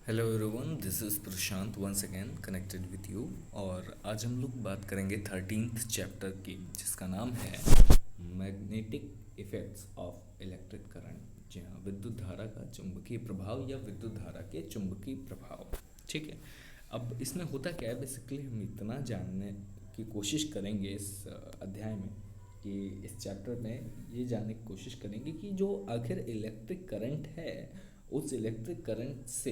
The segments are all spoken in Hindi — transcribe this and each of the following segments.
Hello everyone, this is Prashant once again connected with you. और आज हम लोग बात करेंगे 13th चैप्टर की, जिसका नाम है magnetic effects of electric current. जी हाँ, विद्युत धारा का चुंबकीय प्रभाव या विद्युत धारा के चुंबकीय प्रभाव। ठीक है। अब इसमें होता क्या है, बेसिकली हम इतना जानने की कोशिश करेंगे इस अध्याय में कि इस चैप्टर में ये जानने की कोशिश करेंगे कि जो आखिर इलेक्ट्रिक करंट है, उस इलेक्ट्रिक करंट से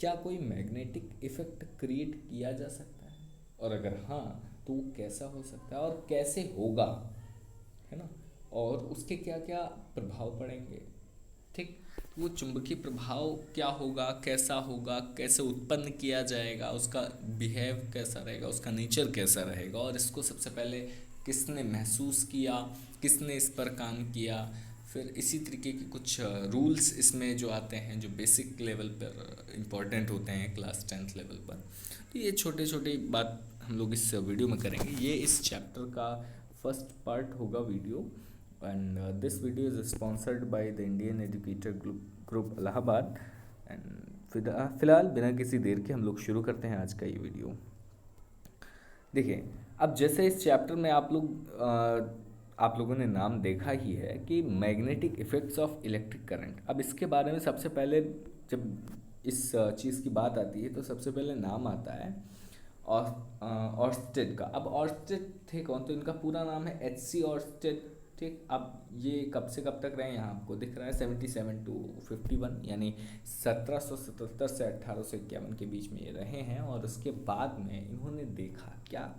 क्या कोई मैग्नेटिक इफेक्ट क्रिएट किया जा सकता है, और अगर हाँ तो वो कैसा हो सकता है और कैसे होगा, है ना। और उसके क्या क्या प्रभाव पड़ेंगे। ठीक। वो चुंबकीय प्रभाव क्या होगा, कैसा होगा, कैसे उत्पन्न किया जाएगा, उसका बिहेव कैसा रहेगा, उसका नेचर कैसा रहेगा, और इसको सबसे पहले किसने महसूस किया, किसने इस पर काम किया। फिर इसी तरीके के कुछ रूल्स इसमें जो आते हैं, जो बेसिक लेवल पर इम्पोर्टेंट होते हैं क्लास 10th लेवल पर। तो ये छोटे छोटे बात हम लोग इस वीडियो में करेंगे। ये इस चैप्टर का फर्स्ट पार्ट होगा video. And this video is sponsored by the Indian educator group Allahabad. And फिलहाल बिना किसी देर के हम लोग शुरू करते हैं आज का ये वीडियो। देखिए, अब जैसे इस चैप्टर में आप लोगों ने नाम देखा ही है कि magnetic effects of electric current. अब इसके बारे में सबसे पहले जब इस चीज़ की बात आती है तो सबसे पहले नाम आता है ऑर्स्टेड का। अब ऑर्स्टेड थे कौन, तो इनका पूरा नाम है H.C. ऑर्स्टेड। ठीक। अब ये कब से कब तक रहे, यहाँ आपको दिख रहा है 77 to 51, यानी 1777 से 1851 के बीच में ये रहे हैं। और उसके बाद में इन्होंने देखा क्या,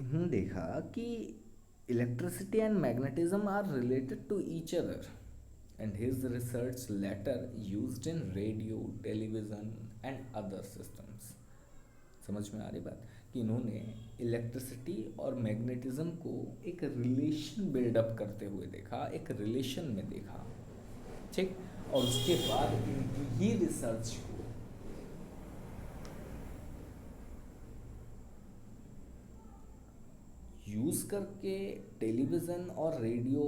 इन्होंने देखा कि electricity and magnetism are related to each other, and his research later used in radio, television and other systems. समझ में आ रही बात कि इन्होंने इलेक्ट्रिसिटी और मैग्नेटिज्म को एक रिलेशन बिल्डअप करते हुए देखा, एक रिलेशन में देखा। ठीक। और उसके बाद इनकी ही रिसर्च को यूज़ करके टेलीविज़न और रेडियो,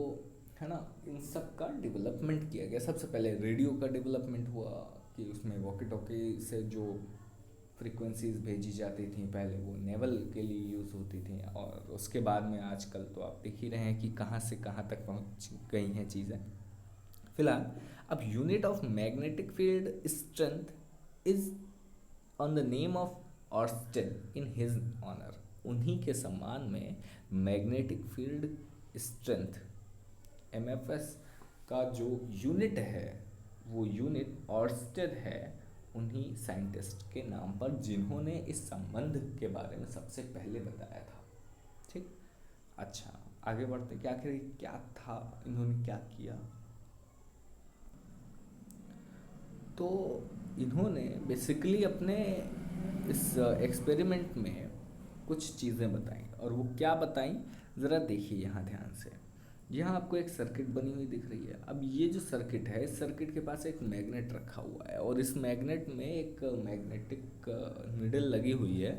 है ना, इन सब का डेवलपमेंट किया गया। सबसे पहले रेडियो का डेवलपमेंट हुआ कि उसमें वॉकी टॉकी से जो फ्रीक्वेंसीज भेजी जाती थी, पहले वो नेवल के लिए यूज़ होती थी। और उसके बाद में आजकल तो आप देख ही रहे हैं कि कहाँ से कहाँ तक पहुँच गई हैं चीज़ें। फिलहाल अब unit of magnetic field strength is on the name of Oersted in his honour. उन्हीं के सम्मान में मैग्नेटिक फील्ड स्ट्रेंथ MFS का जो यूनिट है, वो यूनिट ऑर्स्टेड है, उन्हीं साइंटिस्ट के नाम पर जिन्होंने इस संबंध के बारे में सबसे पहले बताया था। ठीक। अच्छा, आगे बढ़ते कि आखिर क्या था, इन्होंने क्या किया। तो इन्होंने बेसिकली अपने इस एक्सपेरिमेंट में कुछ चीज़ें बताई, और वो क्या बताई ज़रा देखिए यहाँ ध्यान से। यहाँ आपको एक सर्किट बनी हुई दिख रही है। अब ये जो सर्किट है, इस सर्किट के पास एक मैग्नेट रखा हुआ है, और इस मैग्नेट में एक मैग्नेटिक निडल लगी हुई है।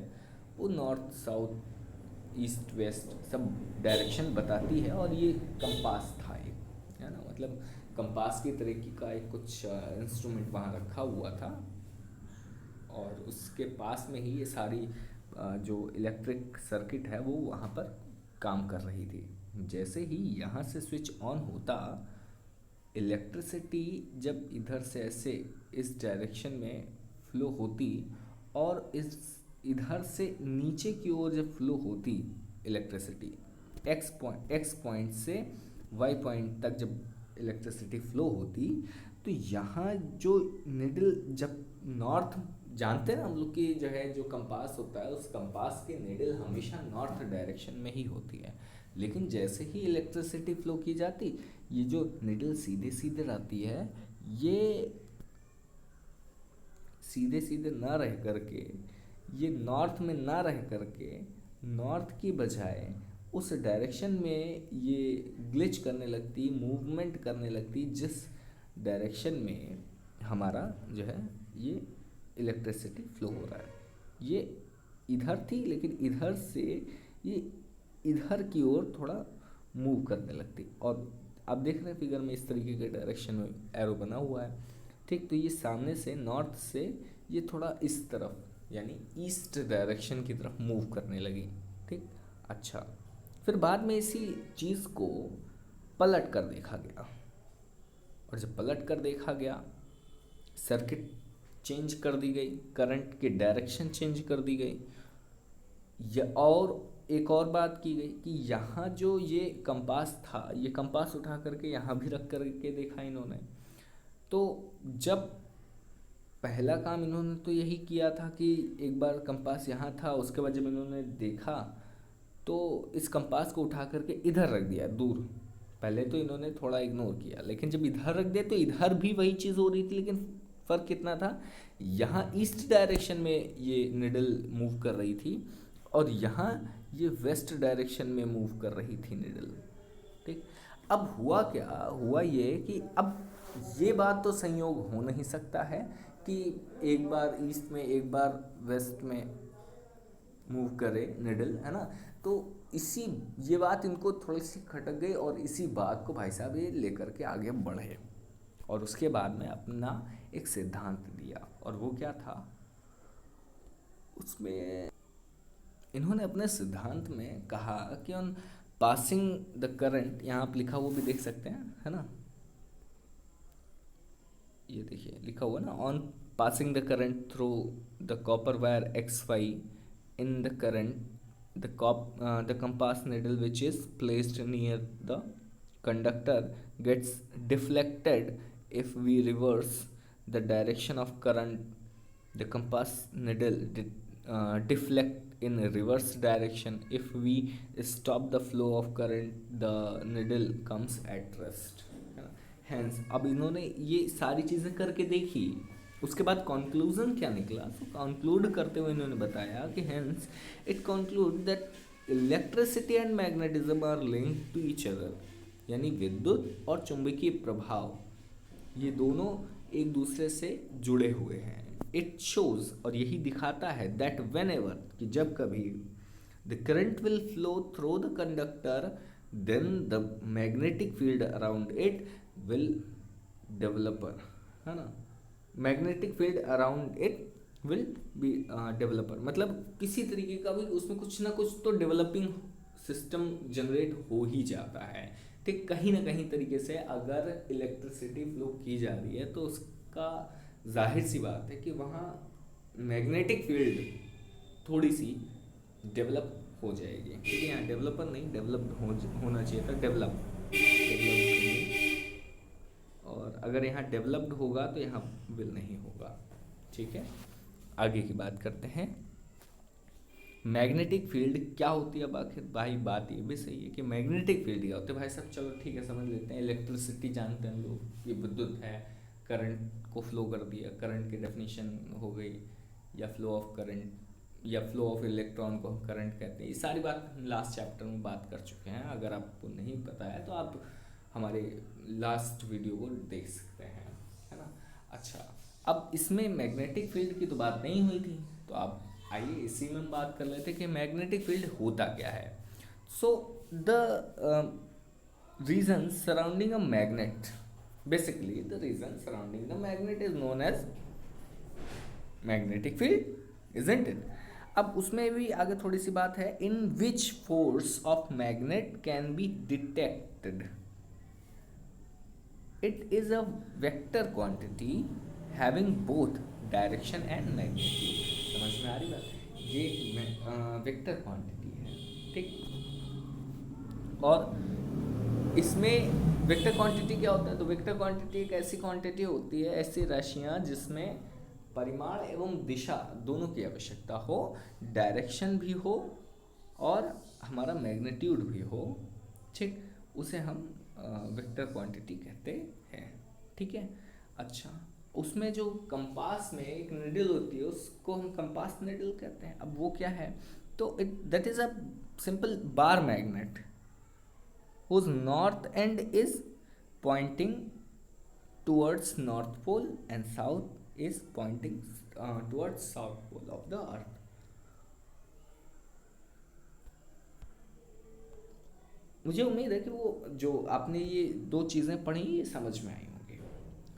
वो north south east west sub direction बताती है। और ये कंपास था एक, है ना, मतलब कंपास की तरीके का एक कुछ इंस्ट्रूमेंट वहाँ रखा हुआ था। और उसके पास में ही ये सारी जो इलेक्ट्रिक सर्किट है वो वहाँ पर काम कर रही थी। जैसे ही यहाँ से स्विच ऑन होता, इलेक्ट्रिसिटी जब इधर से ऐसे इस डायरेक्शन में फ्लो होती, और इस इधर से नीचे की ओर जब फ्लो होती इलेक्ट्रिसिटी, एक्स पॉइंट से वाई पॉइंट तक जब इलेक्ट्रिसिटी फ्लो होती, तो यहाँ जो निडल जब नॉर्थ, जानते हैं ना हम लोग की जो है, जो कंपास होता है उस कंपास की निडल हमेशा नॉर्थ डायरेक्शन में ही होती है। लेकिन जैसे ही इलेक्ट्रिसिटी फ्लो की जाती, ये जो निडल सीधे सीधे रहती है, ये सीधे सीधे ना रह करके, ये नॉर्थ में ना रह करके, नॉर्थ की बजाय उस डायरेक्शन में ये ग्लिच करने लगती, मूवमेंट करने लगती, जिस डायरेक्शन में हमारा जो है ये इलेक्ट्रिसिटी फ्लो हो रहा है। ये इधर थी, लेकिन इधर से ये इधर की ओर थोड़ा मूव करने लगती। और आप देख रहे हैं फिगर में इस तरीके के डायरेक्शन में एरो बना हुआ है। ठीक, तो ये सामने से नॉर्थ से ये थोड़ा इस तरफ यानी ईस्ट डायरेक्शन की तरफ मूव करने लगी। ठीक, अच्छा, फिर बाद में इसी चीज़ को पलट कर देखा गया, और जब पलट कर देखा गया सर्किट चेंज कर दी गई, करंट की डायरेक्शन चेंज कर दी गई। और एक और बात की गई कि यहाँ जो ये कंपास था, ये कंपास उठा करके यहाँ भी रख करके देखा इन्होंने। तो जब पहला काम इन्होंने तो यही किया था कि एक बार कंपास यहाँ था, उसके बाद जब इन्होंने देखा तो इस कंपास को उठा करके इधर रख दिया दूर। पहले तो इन्होंने थोड़ा इग्नोर किया, लेकिन जब इधर रख दिया तो इधर भी वही चीज़ हो रही थी, लेकिन फ़र्क कितना था, यहाँ ईस्ट डायरेक्शन में ये निडल मूव कर रही थी और यहाँ ये वेस्ट डायरेक्शन में मूव कर रही थी निडल। ठीक, अब हुआ क्या, हुआ ये कि अब ये बात तो संयोग हो नहीं सकता है कि एक बार ईस्ट में एक बार वेस्ट में मूव करे निडल, है ना। तो इसी ये बात इनको थोड़ी सी खटक गई और इसी बात को भाई साहब ये लेकर के आगे बढ़े और उसके बाद में अपना एक सिद्धांत दिया। और वो क्या था, उसमें इन्होंने अपने सिद्धांत में कहा कि ऑन पासिंग द करंट, यहाँ आप लिखा हुआ भी देख सकते हैं, है ना, ये देखिए लिखा हुआ ना, on passing the current through the copper wire X Y in the current the compass needle which is placed near the conductor gets deflected if we reverse the direction of current. The compass needle deflect in reverse direction. If we stop the flow of current the needle comes at rest. Hence अब इन्होंने ये सारी चीज़ें करके देखी, उसके बाद कंक्लूजन क्या निकला, तो कंक्लूड करते हुए इन्होंने बताया कि hence it conclude that electricity and magnetism are linked to each other, यानी विद्युत और चुंबकीय प्रभाव ये दोनों एक दूसरे से जुड़े हुए हैं। इट शोज, और यही दिखाता है, दैट वेन एवर, कि जब कभी the current will flow through the conductor then the magnetic field around it will developer, है ना, magnetic field around it will be developer, मतलब किसी तरीके का भी उसमें कुछ ना कुछ तो डेवलपिंग सिस्टम जनरेट हो ही जाता है। ठीक, कहीं ना कहीं तरीके से अगर इलेक्ट्रिसिटी फ्लो की जा रही है तो उसका जाहिर सी बात है कि वहाँ मैग्नेटिक फील्ड थोड़ी सी डेवलप हो जाएगी। ठीक है, यहाँ डेवलपर नहीं, डेवलप्ड होना चाहिए था, डेवलप, और अगर यहाँ डेवलप्ड होगा तो यहाँ विल नहीं होगा। ठीक है, आगे की बात करते हैं। मैग्नेटिक फील्ड क्या होती है, अब आखिर भाई बात ये भी सही है कि मैग्नेटिक फील्ड क्या होते हैं भाई साहब, चलो ठीक है समझ लेते हैं। इलेक्ट्रिसिटी जानते हैं हम लोग, ये विद्युत है, करंट को फ्लो कर दिया, करंट की डेफिनेशन हो गई, या फ्लो ऑफ करंट या फ्लो ऑफ इलेक्ट्रॉन को हम करंट कहते हैं। ये सारी बात लास्ट चैप्टर में बात कर चुके हैं, अगर आपको नहीं पता है तो आप हमारे लास्ट वीडियो को देख सकते हैं, है ना। अच्छा, अब इसमें मैग्नेटिक फील्ड की तो बात नहीं हुई थी, तो आप आइए इसी में हम बात कर लेते हैं कि मैग्नेटिक फील्ड होता क्या है। So the region surrounding a magnet, basically the region surrounding the magnet is known as magnetic field, isn't it. अब उसमें भी आगे थोड़ी सी बात है, in which force of magnet can be detected. It is a vector quantity having both direction and magnitude। समझ में आ रही बात, ये वेक्टर क्वांटिटी है। ठीक, और इसमें वेक्टर क्वांटिटी क्या होता है, तो वेक्टर क्वांटिटी एक ऐसी क्वांटिटी होती है, ऐसी राशियाँ जिसमें परिमाण एवं दिशा दोनों की आवश्यकता हो, डायरेक्शन भी हो और हमारा मैग्नीट्यूड भी हो। ठीक, उसे हम वेक्टर क्वांटिटी कहते हैं। ठीक है, अच्छा, उसमें जो कंपास में एक निडल होती है उसको हम कंपास निडल कहते हैं। अब वो क्या है, तो it that is a simple bar magnet whose north end is pointing towards north pole and south is pointing towards south pole of the earth। मुझे उम्मीद है कि वो जो आपने ये दो चीज़ें पढ़ी ये समझ में आई होंगी।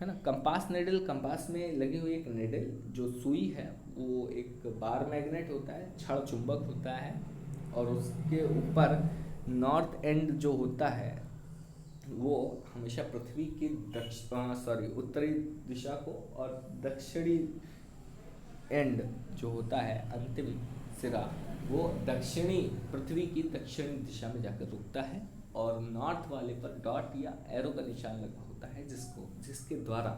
है ना। कंपास निडल, कंपास में लगी हुई एक निडल जो सुई है वो एक बार मैग्नेट होता है, छड़ चुंबक होता है, और उसके ऊपर नॉर्थ एंड जो होता है वो हमेशा पृथ्वी की उत्तरी दिशा को, और दक्षिणी एंड जो होता है अंतिम सिरा वो दक्षिणी, पृथ्वी की दक्षिणी दिशा में जाकर रुकता है, और नॉर्थ वाले पर डॉट या एरो का निशान लगा होता है जिसके द्वारा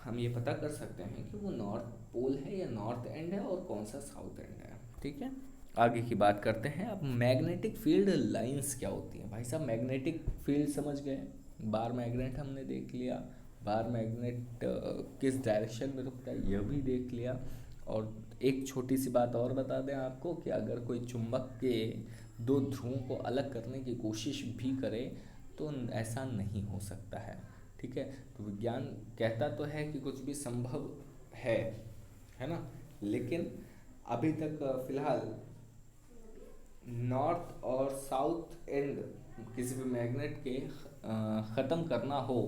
हम ये पता कर सकते हैं कि वो नॉर्थ पोल है या नॉर्थ एंड है और कौन सा साउथ एंड है। ठीक है, आगे की बात करते हैं। अब मैग्नेटिक फील्ड लाइंस क्या होती हैं भाई साहब? मैग्नेटिक फील्ड समझ गए, बार मैग्नेट हमने देख लिया, बार मैग्नेट किस डायरेक्शन में रुकता है यह भी देख लिया, और एक छोटी सी बात और बता दें आपको कि अगर कोई चुंबक के दो ध्रुवों को अलग करने की कोशिश भी करे तो ऐसा नहीं हो सकता है। ठीक है, तो विज्ञान कहता तो है कि कुछ भी संभव है ना, लेकिन अभी तक फिलहाल नॉर्थ और साउथ एंड किसी भी मैग्नेट के ख़त्म करना हो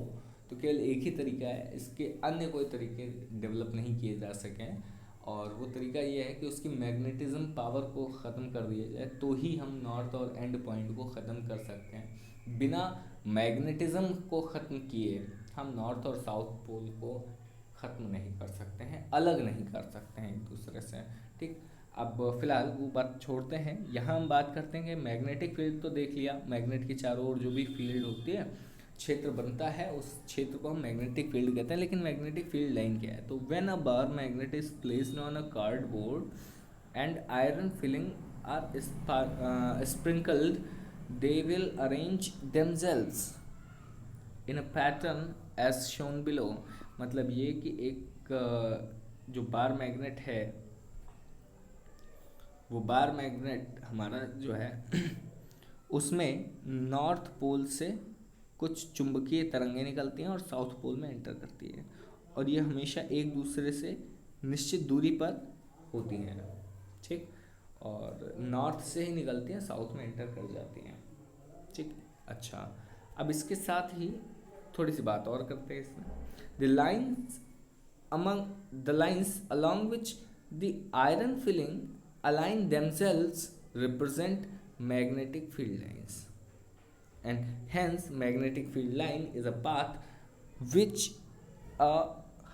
तो केवल एक ही तरीका है, इसके अन्य कोई तरीके डेवलप नहीं किए जा सके हैं, और वो तरीका ये है कि उसकी मैग्नेटिज्म पावर को ख़त्म कर दिया जाए, तो ही हम नॉर्थ और एंड पॉइंट को ख़त्म कर सकते हैं। बिना मैग्नेटिज्म को ख़त्म किए हम नॉर्थ और साउथ पोल को ख़त्म नहीं कर सकते हैं, अलग नहीं कर सकते हैं एक दूसरे से। ठीक, अब फिलहाल वो बात छोड़ते हैं, यहाँ हम बात करते हैं कि मैग्नेटिक फील्ड तो देख लिया, मैग्नेट के चारों ओर जो भी फील्ड होती है, क्षेत्र बनता है, उस क्षेत्र को हम मैग्नेटिक फील्ड कहते हैं। लेकिन मैग्नेटिक फील्ड लाइन क्या है? तो when a bar magnet is placed on a cardboard and iron filing are sprinkled, they will arrange themselves in a pattern as shown below। मतलब ये कि एक जो बार मैग्नेट है, वो बार मैग्नेट हमारा जो है उसमें नॉर्थ पोल से कुछ चुंबकीय तरंगें निकलती हैं और साउथ पोल में एंटर करती है, और ये हमेशा एक दूसरे से निश्चित दूरी पर होती हैं। ठीक, और नॉर्थ से ही निकलती हैं, साउथ में एंटर कर जाती हैं। ठीक, अच्छा, अब इसके साथ ही थोड़ी सी बात और करते हैं इसमें। The lines along which the iron filling align themselves represent magnetic field lines, and hence magnetic field line is a path which a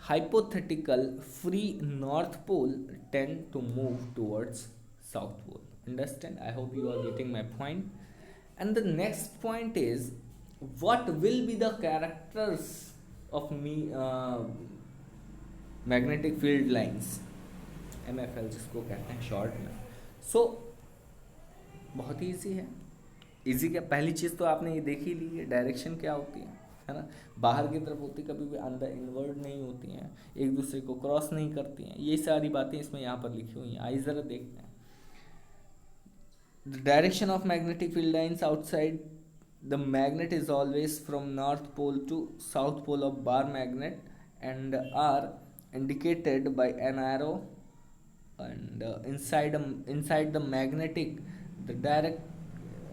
hypothetical free north pole tend to move towards south pole. Understand? I hope you are getting my point. And the next point is, what will be the characters of magnetic field lines, MFL जिसको कहते हैं शॉर्ट में। सो बहुत ही ईजी है। ईजी क्या, पहली चीज़ तो आपने ये देख ही ली है, डायरेक्शन क्या होती है ना, बाहर की तरफ होती, कभी भी अंदर इनवर्ड नहीं होती हैं, एक दूसरे को क्रॉस नहीं करती हैं, ये सारी बातें इसमें यहाँ पर लिखी हुई हैं। आइए ज़रा देखते हैं। The direction of magnetic field lines outside the magnet is always from north pole to south pole of bar magnet, and are indicated by an arrow, and inside the magnetic, the direct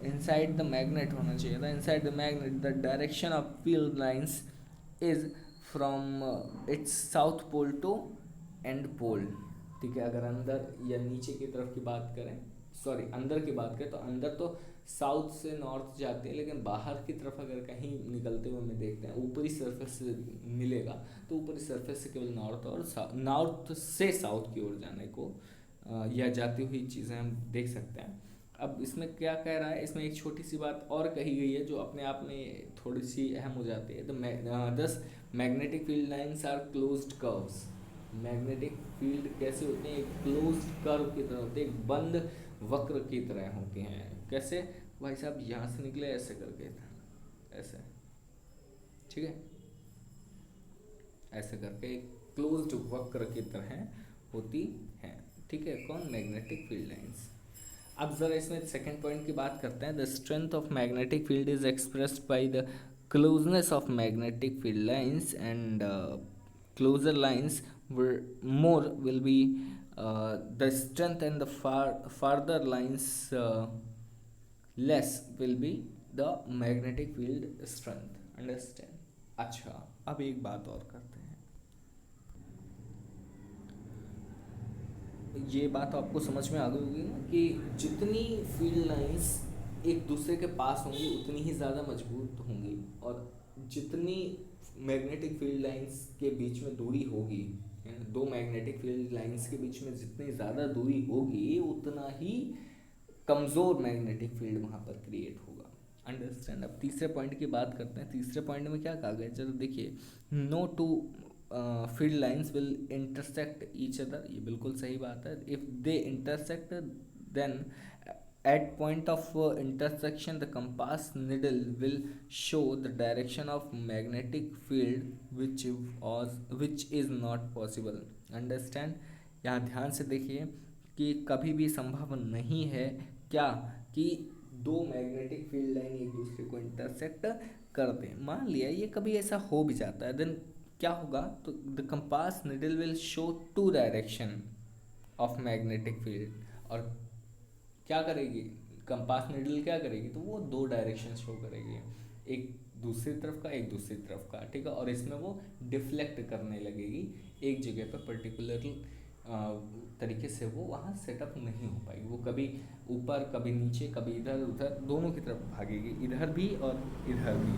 inside the magnet होना चाहिए था, inside the magnet the direction of field lines is from its south pole to end pole। ठीक है, अगर अंदर या नीचे की तरफ की बात करें, सॉरी अंदर की बात करें, तो अंदर तो साउथ से नॉर्थ जाती है, लेकिन बाहर की तरफ अगर कहीं निकलते हुए हमें देखते हैं, ऊपरी सरफेस से मिलेगा तो ऊपरी सरफेस से केवल नॉर्थ से साउथ की ओर जाने को या जाती हुई चीज़ें हम देख सकते हैं। अब इसमें क्या कह रहा है, इसमें एक छोटी सी बात और कही गई है जो अपने आप में थोड़ी सी अहम हो जाती है। These magnetic field lines are closed curves. Magnetic field कैसे होते हैं? एक क्लोज्ड कर्व की तरह होते हैं, एक बंद वक्र की तरह होती हैं। कैसे भाई साहब? यहाँ से निकले ऐसे करके, ऐसे, ठीक है, ऐसे करके एक क्लोज्ड वक्र की तरह होती हैं। ठीक है, कौन? Magnetic field lines. अब जरा इसमें सेकंड पॉइंट की बात करते हैं। The strength of magnetic field is expressed by the closeness of magnetic field lines, and closer lines will be the strength, and the farther lines less will be the magnetic field strength. Understand. अच्छा, अब एक बात और करते हैं। ये बात आपको समझ में आ गई होगी ना कि जितनी फील्ड लाइंस एक दूसरे के पास होंगी उतनी ही ज़्यादा मजबूत होंगी, और जितनी मैग्नेटिक फील्ड लाइंस के बीच में दूरी होगी, दो मैग्नेटिक फील्ड लाइंस के बीच में जितनी ज़्यादा दूरी होगी उतना ही कमज़ोर मैग्नेटिक फील्ड वहाँ पर क्रिएट होगा। अंडरस्टैंड। अब तीसरे पॉइंट की बात करते हैं। तीसरे पॉइंट में क्या कहा गया, चलो देखिए, no two field lines will intersect each other. ये बिल्कुल सही बात है। If they intersect then at point of intersection the compass needle will show the direction of magnetic field which is not possible. Understand। यहाँ ध्यान से देखिए कि कभी भी संभव नहीं है क्या कि दो मैग्नेटिक फील्ड लाइन एक दूसरे को इंटरसेक्ट कर दें। मान लिया ये कभी ऐसा हो भी जाता है, देन क्या होगा, तो the compass needle will show two direction of magnetic field. और क्या करेगी कंपास निडल, क्या करेगी, तो वो दो डायरेक्शन शो करेगी, एक दूसरी तरफ का एक दूसरी तरफ का, ठीक है। और इसमें वो डिफ्लेक्ट करने लगेगी एक जगह पर पर्टिकुलर तरीके से, वो वहाँ सेटअप नहीं हो पाएगी। वो कभी ऊपर कभी नीचे कभी इधर उधर दोनों की तरफ भागेगी, इधर भी और इधर भी,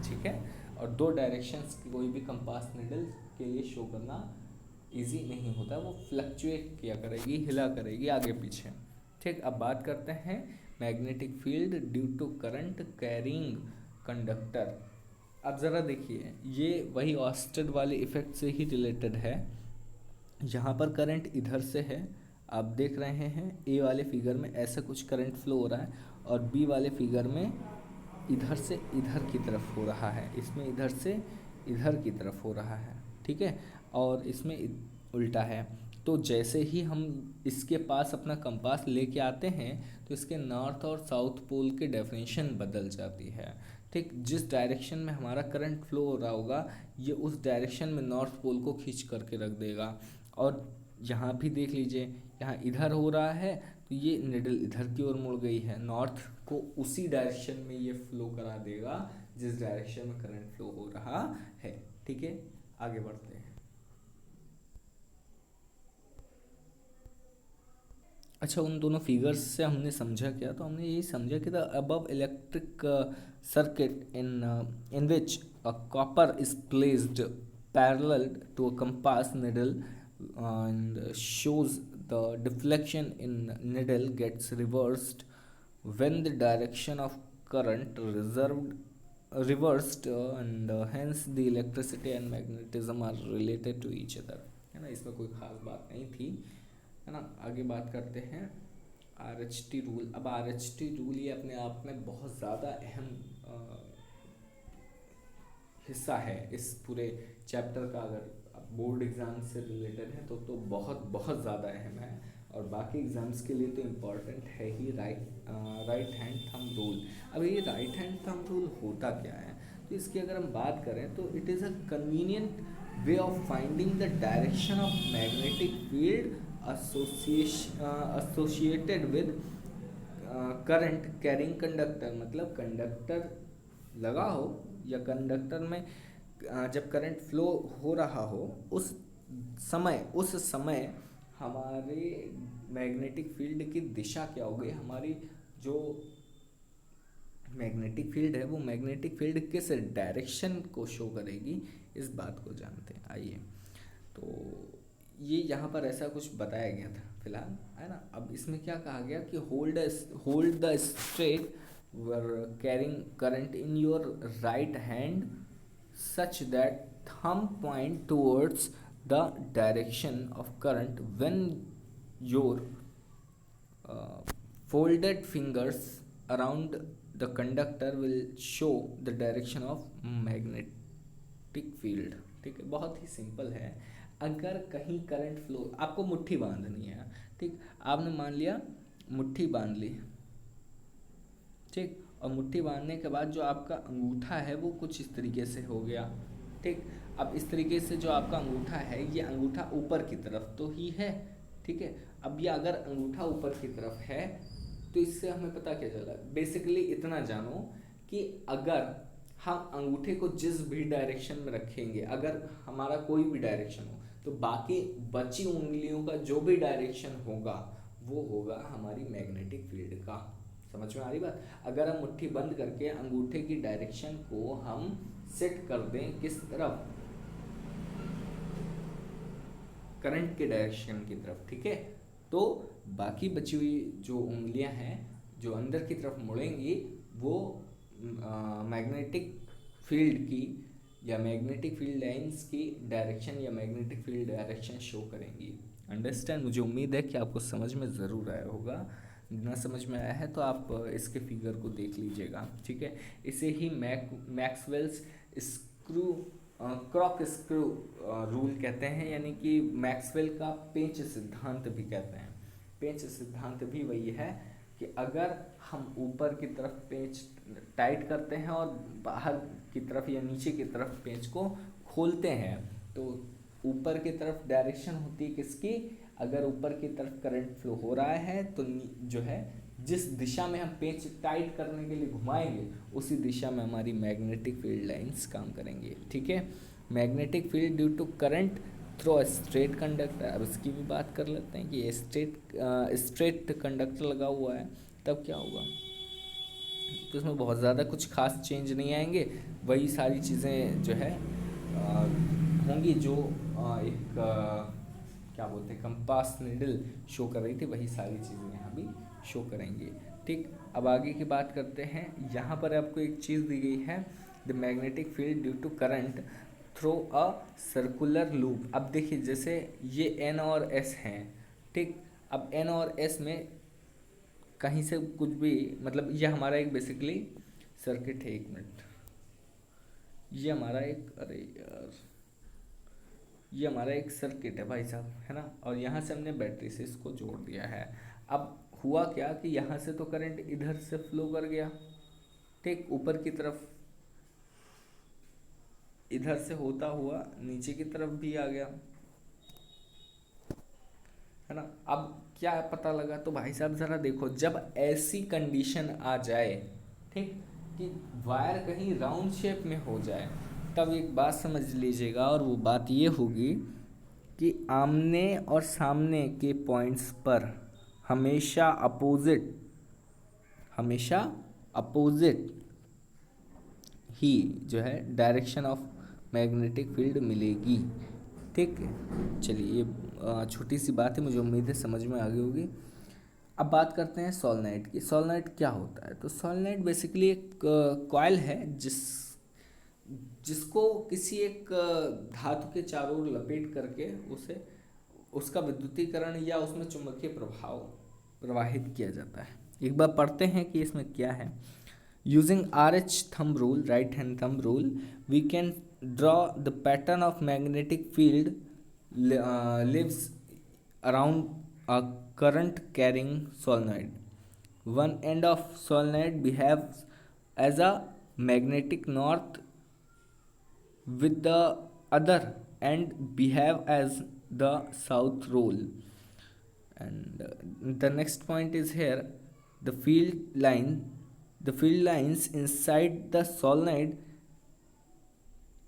ठीक है। और दो डायरेक्शंस कोई भी कंपास निडल के लिए शो करना इजी नहीं होता, वो फ्लक्चुएट किया करेगी, हिला करेगी आगे पीछे, ठीक। अब बात करते हैं magnetic field due to current carrying conductor. अब ज़रा देखिए, ये वही ऑस्टेड वाले इफेक्ट से ही रिलेटेड है। यहाँ पर करंट इधर से है, आप देख रहे हैं ए वाले फिगर में ऐसा कुछ करंट फ्लो हो रहा है, और बी वाले फिगर में इधर से इधर की तरफ हो रहा है, इसमें इधर से इधर की तरफ हो रहा है, ठीक है। और इसमें उल्टा है। तो जैसे ही हम इसके पास अपना कंपास लेके आते हैं तो इसके नॉर्थ और साउथ पोल की डेफिनेशन बदल जाती है, ठीक। जिस डायरेक्शन में हमारा करंट फ्लो हो रहा होगा ये उस डायरेक्शन में नॉर्थ पोल को खींच करके रख देगा। और यहाँ भी देख लीजिए, यहाँ इधर हो रहा है तो ये निडल इधर की ओर मुड़ गई है, नॉर्थ को उसी डायरेक्शन में ये फ्लो करा देगा जिस डायरेक्शन में करंट फ्लो हो रहा है, ठीक है। आगे बढ़ते हैं। अच्छा, उन दोनों फिगर्स से हमने समझा क्या, तो हमने यही समझा कि the above electric circuit in which a copper is placed parallel to a compass needle and shows the deflection in needle gets reversed when the direction of current reversed and hence the electricity and magnetism are related to each other, है ना। इसमें कोई ख़ास बात नहीं थी, है ना। आगे बात करते हैं RHT रूल। अब RHT रूल ये अपने आप में बहुत ज़्यादा अहम हिस्सा है इस पूरे चैप्टर का। अगर बोर्ड एग्ज़ाम से रिलेटेड है तो बहुत बहुत ज़्यादा अहम है, और बाकी एग्ज़ाम्स के लिए तो इम्पॉर्टेंट है ही। Right hand thumb rule. अब ये राइट हैंड थंब रूल होता क्या है, तो इसकी अगर हम बात करें तो it is a convenient way of finding the direction of magnetic field associated with current carrying conductor. मतलब कंडक्टर लगा हो या कंडक्टर में जब करंट फ्लो हो रहा हो उस समय हमारे मैग्नेटिक फील्ड की दिशा क्या होगी, हमारी जो मैग्नेटिक फील्ड है वो मैग्नेटिक फील्ड किस डायरेक्शन को शो करेगी, इस बात को जानते हैं। आइए, तो ये यहाँ पर ऐसा कुछ बताया गया था फिलहाल, है ना। अब इसमें क्या कहा गया कि hold the straight wire carrying current in your right hand such that thumb point towards the direction of current when your folded fingers around the conductor will show the direction of magnetic field, ठीक है। बहुत ही सिंपल है। अगर कहीं करंट फ्लो, आपको मुट्ठी बांधनी है, ठीक। आपने मान लिया मुट्ठी बांध ली, ठीक। और मुट्ठी बांधने के बाद जो आपका अंगूठा है वो कुछ इस तरीके से हो गया, ठीक। अब इस तरीके से जो आपका अंगूठा है ये अंगूठा ऊपर की तरफ तो ही है, ठीक है। अब ये अगर अंगूठा ऊपर की तरफ है तो इससे हमें पता क्या चला, बेसिकली इतना जानो कि अगर हम अंगूठे को जिस भी डायरेक्शन में रखेंगे, अगर हमारा कोई भी डायरेक्शन हो, तो बाकी बची उंगलियों का जो भी डायरेक्शन होगा वो होगा हमारी मैग्नेटिक फील्ड का। समझ में आ रही बात? अगर हम मुट्ठी बंद करके अंगूठे की डायरेक्शन को हम सेट कर दें किस तरफ, करंट के डायरेक्शन की तरफ, ठीक है, तो बाकी बची हुई जो उंगलियां हैं जो अंदर की तरफ मुड़ेंगी वो मैग्नेटिक फील्ड की या मैग्नेटिक फील्ड लाइंस की डायरेक्शन या मैग्नेटिक फील्ड डायरेक्शन शो करेंगी। अंडरस्टैंड? मुझे उम्मीद है कि आपको समझ में ज़रूर आया होगा। ना समझ में आया है तो आप इसके फिगर को देख लीजिएगा, ठीक है। इसे ही मैक्सवेल्स स्क्रू क्रॉक स्क्रू रूल कहते हैं, यानी कि मैक्सवेल का पेंच सिद्धांत भी कहते हैं। पेंच सिद्धांत भी वही है कि अगर हम ऊपर की तरफ पेंच टाइट करते हैं और बाहर की तरफ या नीचे की तरफ पेंच को खोलते हैं, तो ऊपर की तरफ डायरेक्शन होती है किसकी? अगर ऊपर की तरफ करंट फ्लो हो रहा है तो जो है जिस दिशा में हम पेंच टाइट करने के लिए घुमाएंगे उसी दिशा में हमारी मैग्नेटिक फील्ड लाइंस काम करेंगे, ठीक है। Magnetic field due to current through straight conductor. अब इसकी भी बात कर लेते हैं कि ये स्ट्रेट कंडक्टर लगा हुआ है तब क्या होगा। तो इसमें बहुत ज़्यादा कुछ खास चेंज नहीं आएंगे, वही सारी चीज़ें जो है होंगी जो एक क्या बोलते हैं कंपास नीडल शो कर रही थी, वही सारी चीज़ें यहाँ भी शो करेंगे, ठीक। अब आगे की बात करते हैं। यहाँ पर आपको एक चीज़ दी गई है, the magnetic field due to current through a circular loop. अब देखिए जैसे ये एन और एस हैं, ठीक। अब एन और एस में कहीं से कुछ भी, मतलब ये हमारा एक बेसिकली सर्किट है। एक मिनट, ये हमारा एक, अरे यार, ये हमारा एक सर्किट है भाई साहब, है ना, और यहाँ से हमने बैटरी से इसको जोड़ दिया है। अब हुआ क्या कि यहाँ से तो करंट इधर से फ्लो कर गया, ठीक, ऊपर की तरफ, इधर से होता हुआ नीचे की तरफ भी आ गया, है ना। अब क्या पता लगा, तो भाई साहब ज़रा देखो, जब ऐसी कंडीशन आ जाए, ठीक, कि वायर कहीं राउंड शेप में हो जाए, तब एक बात समझ लीजिएगा, और वो बात ये होगी कि आमने और सामने के पॉइंट्स पर हमेशा अपोजिट ही जो है डायरेक्शन ऑफ मैग्नेटिक फील्ड मिलेगी, ठीक है। चलिए ये छोटी सी बात है, मुझे उम्मीद है समझ में आ गई होगी। अब बात करते हैं सोलेनोइड की। सोलेनोइड क्या होता है? तो सोलेनोइड बेसिकली एक कॉइल है जिसको किसी एक धातु के चारों ओर लपेट करके उसे उसका विद्युतीकरण या उसमें चुंबकीय प्रभाव प्रवाहित किया जाता है। एक बार पढ़ते हैं कि इसमें क्या है। Using RH thumb rule, right hand thumb rule, we can draw the pattern of magnetic field lives around a current carrying solenoid. One end of solenoid behaves as a magnetic north, with the other end behave as the south role. And the next point is here, the field lines inside the solenoid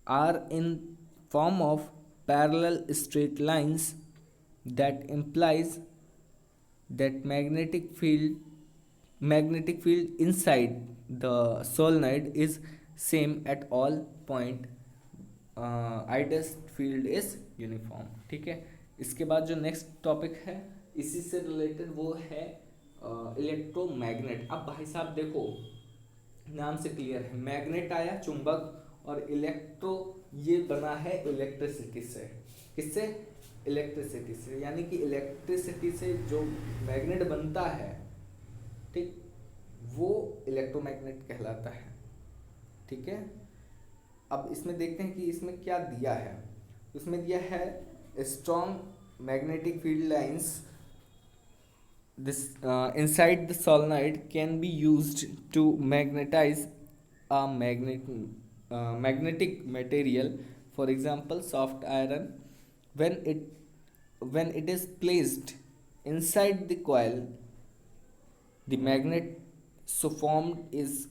are in form of parallel straight lines. That implies that magnetic field inside the solenoid is same at all point. आइडस फील्ड इज यूनिफॉर्म, ठीक है। इसके बाद जो नेक्स्ट टॉपिक है इसी से रिलेटेड वो है इलेक्ट्रोमैग्नेट। अब भाई साहब देखो, नाम से क्लियर है, मैग्नेट आया चुंबक, और इलेक्ट्रो ये बना है इलेक्ट्रिसिटी से। किससे? इलेक्ट्रिसिटी से, यानी कि इलेक्ट्रिसिटी से जो मैग्नेट बनता है, ठीक, वो इलेक्ट्रोमैग्नेट कहलाता है, ठीक है। अब इसमें देखते हैं कि इसमें क्या दिया है। इसमें दिया है strong magnetic field lines this inside the solenoid can be used to magnetize a magnetic material, for example soft iron. When it is placed inside the coil, the magnet so formed is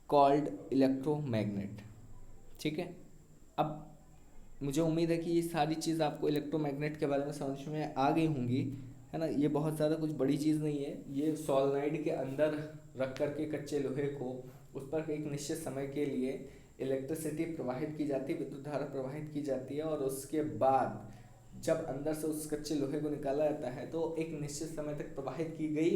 called electromagnet. ठीक है, अब मुझे उम्मीद है कि ये सारी चीज़ आपको इलेक्ट्रोमैग्नेट के बारे में समझ में आ गई होंगी, है ना। ये बहुत ज़्यादा कुछ बड़ी चीज़ नहीं है। ये सॉलोनॉइड के अंदर रख करके कच्चे लोहे को उस पर एक निश्चित समय के लिए इलेक्ट्रिसिटी प्रवाहित की जाती है, विद्युत धारा प्रवाहित की जाती है, और उसके बाद जब अंदर से उस कच्चे लोहे को निकाला जाता है तो एक निश्चित समय तक प्रवाहित की गई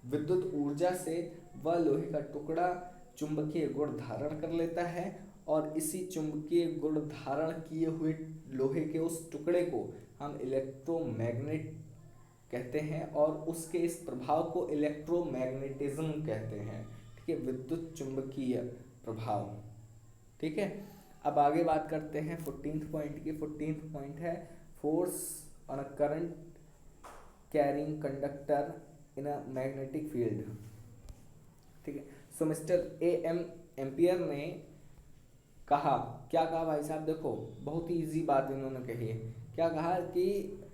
विद्युत ऊर्जा से वह लोहे का टुकड़ा चुंबकीय गुण धारण कर लेता है, और इसी चुंबकीय गुण धारण किए हुए लोहे के उस टुकड़े को हम इलेक्ट्रोमैग्नेट कहते हैं, और उसके इस प्रभाव को इलेक्ट्रोमैग्नेटिज्म कहते हैं। ठीक है, विद्युत चुंबकीय प्रभाव। ठीक है, अब आगे बात करते हैं 14th पॉइंट की। 14th पॉइंट है force on a current carrying conductor in a magnetic field. ठीक है, सो मिस्टर ए एम एम्पियर ने कहा, क्या कहा भाई साहब, देखो बहुत ही इजी बात इन्होंने कही है। क्या कहा कि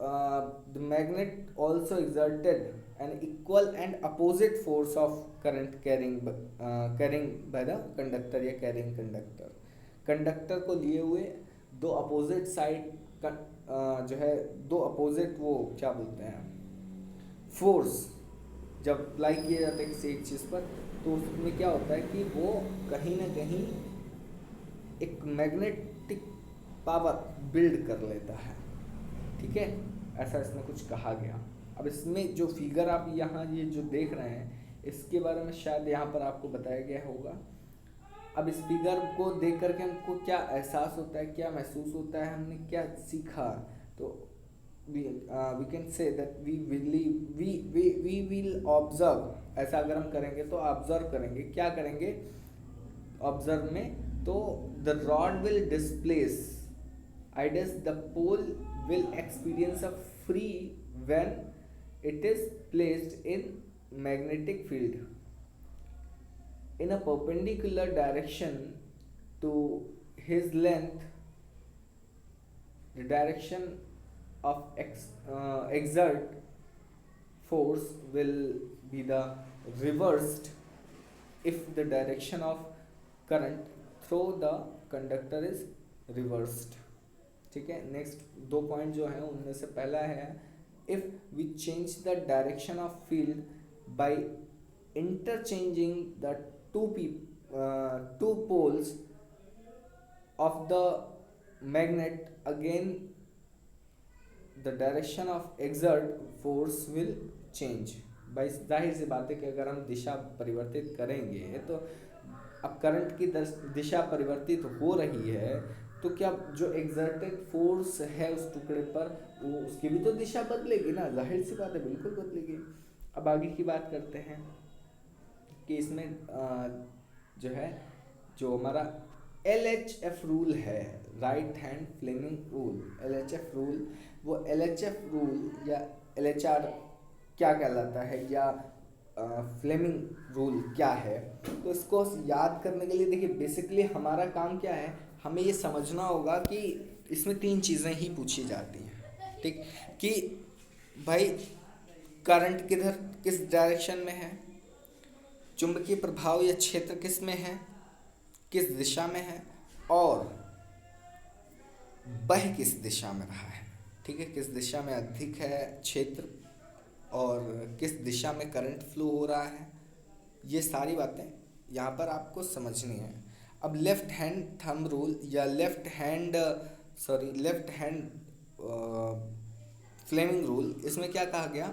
the magnet also exerted an equal and opposite force of current carrying by the conductor या कैरिंग कंडक्टर। कंडक्टर को लिए हुए दो अपोजिट साइड जो है, दो अपोजिट, वो क्या बोलते हैं, फोर्स जब अप्लाई किए जाते हैं किसी एक चीज़ पर, तो उसमें क्या होता है कि वो कहीं ना कहीं एक मैग्नेटिक पावर बिल्ड कर लेता है। ठीक है, ऐसा इसमें कुछ कहा गया। अब इसमें जो फिगर आप यहाँ ये जो देख रहे हैं, इसके बारे में शायद यहाँ पर आपको बताया गया होगा। अब इस फिगर को देख करके हमको क्या एहसास होता है, क्या महसूस होता है, हमने क्या सीखा, तो we can say that we will observe। ऐसा अगर हम करेंगे तो ऑब्जर्व करेंगे, क्या करेंगे ऑब्जर्व में, तो the rod will displace, ideas the pole will experience a free when it is placed in magnetic field in a perpendicular direction to his length. The direction of exert force will be the reversed if the direction of current through the conductor is reversed। ठीक है, नेक्स्ट दो पॉइंट जो है उनमें से पहला है, if we change the direction of field by interchanging the two poles of the magnet, again the direction of exert force will change. भाई जाहिर सी बात है कि अगर हम दिशा परिवर्तित करेंगे तो अब करंट की दिशा परिवर्तित हो रही है, तो क्या जो एक्सर्टेड फोर्स है उस टुकड़े पर, वो उसकी भी तो दिशा बदलेगी ना, जाहिर सी बात है, बिल्कुल बदलेगी। अब आगे की बात करते हैं कि इसमें जो है, जो हमारा LHF रूल है, right hand Fleming rule, LHF rule, वो LHF रूल या LHR क्या कहलाता है, या फ्लेमिंग रूल क्या है, तो इसको याद करने के लिए देखिए बेसिकली हमारा काम क्या है, हमें ये समझना होगा कि इसमें तीन चीज़ें ही पूछी जाती हैं। ठीक, कि भाई करंट किधर किस डायरेक्शन में है, चुंबकीय प्रभाव या क्षेत्र किस में है, किस दिशा में है, और बह किस दिशा में रहा है। ठीक है, किस दिशा में अधिक है क्षेत्र और किस दिशा में करंट फ्लो हो रहा है, ये सारी बातें यहाँ पर आपको समझनी है। अब लेफ्ट हैंड थंब रूल या लेफ्ट हैंड फ्लेमिंग रूल, इसमें क्या कहा गया,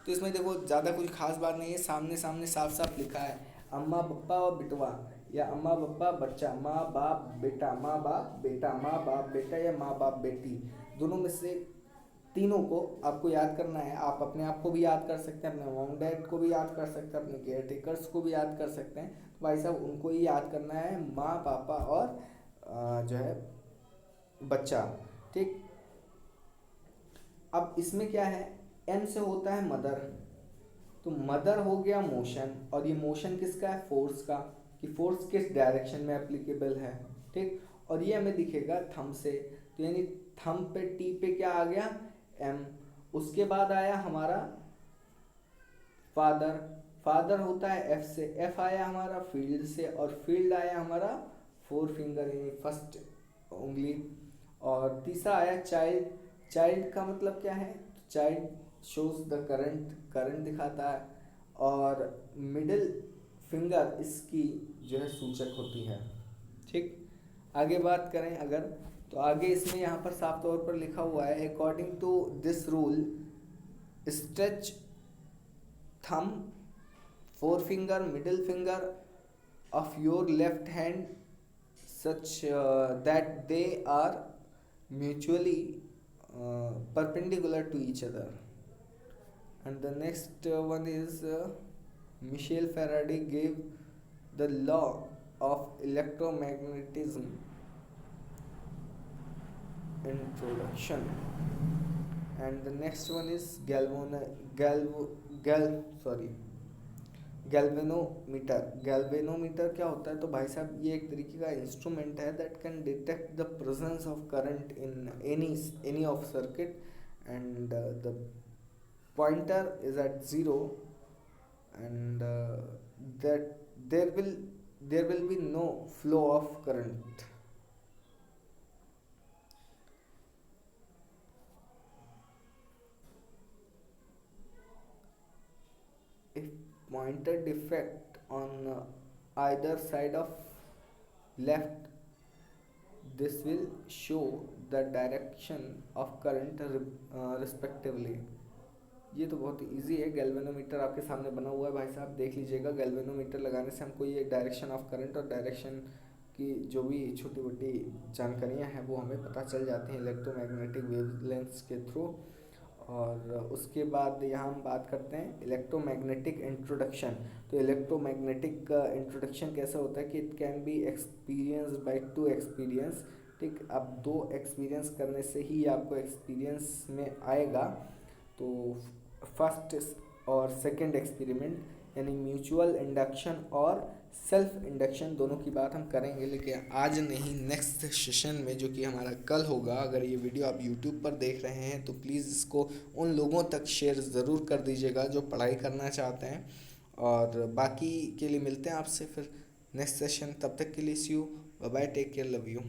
तो इसमें देखो ज़्यादा कुछ खास बात नहीं है, सामने सामने साफ साफ लिखा है, अम्मा पप्पा और बिटवा, या अम्मा पप्पा बच्चा, माँ बाप बेटा, माँ बाप बेटा, माँ बाप बेटा, या माँ बाप बेटी, दोनों में से तीनों को आपको याद करना है। आप अपने आप को भी याद कर सकते हैं, अपने मॉम डैड को भी याद कर सकते हैं, अपने केयर टेकर्स को भी याद कर सकते हैं। तो भाई साहब उनको ही याद करना है, माँ पापा और जो है बच्चा। ठीक, अब इसमें क्या है, एम से होता है मदर, तो मदर हो गया मोशन, और ये मोशन किसका है, फोर्स का, कि फोर्स किस डायरेक्शन में एप्लीकेबल है। ठीक, और ये हमें दिखेगा थंब से, तो यानी थंब पे टी पे क्या आ गया, एम। उसके बाद आया हमारा फादर, फादर होता है एफ से, एफ आया हमारा फील्ड से, और फील्ड आया हमारा फोर फिंगर यानी फर्स्ट उंगली। और तीसरा आया चाइल्ड, चाइल्ड का मतलब क्या है, child shows the current, current दिखाता है। और मिडिल फिंगर इसकी जो है सूचक होती है। ठीक, आगे बात करें अगर, तो आगे इसमें यहाँ पर साफ तौर पर लिखा हुआ है according to this rule stretch thumb forefinger middle finger of your left hand such that they are mutually perpendicular to each other. And the next one is Michel Faraday gave the law of electromagnetism introduction. And the next one is galvanometer. Galvanometer क्या होता है, तो भाई साहब ये एक तरीके का इंस्ट्रूमेंट है that can detect the presence of current in any of circuit and the pointer is at zero and that there will be no flow of current. If pointer defect on either side of left, this will show the direction of current respectively. ये तो बहुत इजी है। गैल्वेनोमीटर आपके सामने बना हुआ है भाई साहब, देख लीजिएगा। गैल्वेनोमीटर लगाने से हमको ये डायरेक्शन ऑफ करंट और डायरेक्शन की जो भी छोटी मोटी जानकारियाँ हैं वो हमें पता चल जाती हैं इलेक्ट्रोमैग्नेटिक वेवलेंथ्स के थ्रू। और उसके बाद यहाँ हम बात करते हैं इलेक्ट्रोमैग्नेटिक इंट्रोडक्शन। तो इलेक्ट्रोमैग्नेटिक इंट्रोडक्शन कैसा होता है कि it can be experience by two experience. ठीक, अब दो एक्सपीरियंस करने से ही आपको एक्सपीरियंस में आएगा। तो फर्स्ट और सेकंड एक्सपेरिमेंट यानी म्यूचुअल इंडक्शन और सेल्फ इंडक्शन दोनों की बात हम करेंगे, लेकिन आज नहीं, नेक्स्ट सेशन में जो कि हमारा कल होगा। अगर ये वीडियो आप यूट्यूब पर देख रहे हैं तो प्लीज़ इसको उन लोगों तक शेयर ज़रूर कर दीजिएगा जो पढ़ाई करना चाहते हैं। और बाकी के लिए मिलते हैं आपसे फिर नेक्स्ट सेशन, तब तक के लिए see you, bye bye, take care, love you.